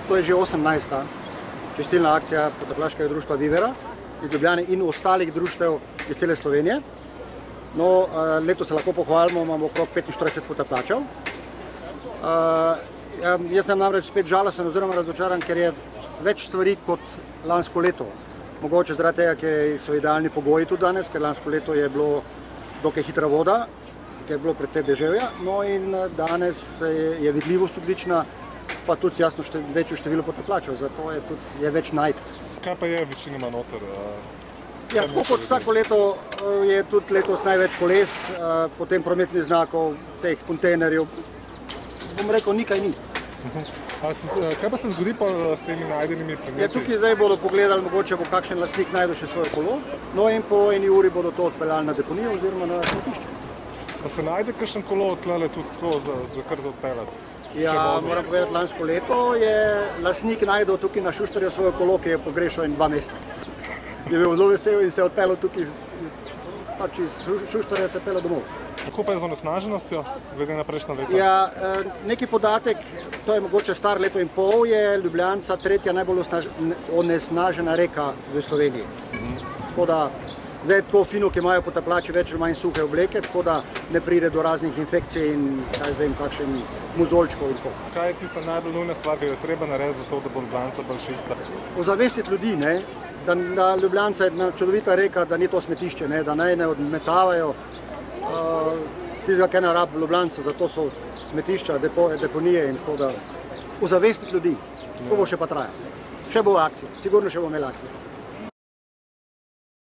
to je že 18. čistilna akcija potapljaškega društva Vivera iz Ljubljane in ostalih društev iz cele Slovenije. No, letos se lahko pohvalimo, imamo okrog 45 potapljačev. Jaz sem namreč spet žalosten oziroma razočaran, ker je več stvari kot lansko leto. Mogoče zaradi tega, ker so idealni pogoji tudi danes, ker lansko leto je bilo dokaj hitra voda, ker je bilo precej deževja. No in danes je vidljivost odlična, pa tudi jasno večje število potapljačev, zato je več najti. Kaj pa je večinoma noter? Ja, tako kot vsako leto je tudi letos največ koles, potem prometnih znakov, teh kontejnerjev. Bom rekel, nikaj ni. Kaj pa se zgodi pa s temi najdenimi predmeti? Ja, tukaj zdaj bodo pogledali, mogoče bo kakšen lastnik najdel še svoje kolo, no in po eni uri bodo to odpeljali na deponijo oziroma na smetišče. Pa se najde kakšen kolo tlele tudi tako kar za odpeljati? Ja, moram povedati, lansko leto je lastnik najdel tukaj na Šuštarju svoje kolo, ki je pogrešal 2 meseca. Je bil zelo vesel in se je odpeljal tukaj, pač iz Šuštarja se peljal domov. Kako pa je z onesnaženostjo, glede na prejšnja leta? Ja, neki podatek, to je mogoče star leto in pol, je Ljubljanca 3. najbolj onesnažena reka v Sloveniji. Tako da, zdaj je tako fino, ki imajo potapljači več ali manj suhe obleke, tako da ne pride do raznih infekcij in kakšen mozolčkov in tako. Kaj je tista najbolj nujna stvar, ki jo treba narediti za to, da bo Ljubljanca bolj čista? Ozavestiti ljudi, da Ljubljanca je čudovita reka, da ni to smetišče, da naj ne odmetavajo tistega, kaj ne rabi v Ljubljancu, zato so smetišča, deponije in tako da ozavestiti ljudi. To bo še pa trajalo. Še bo akcija, sigurno še bo imela akcija.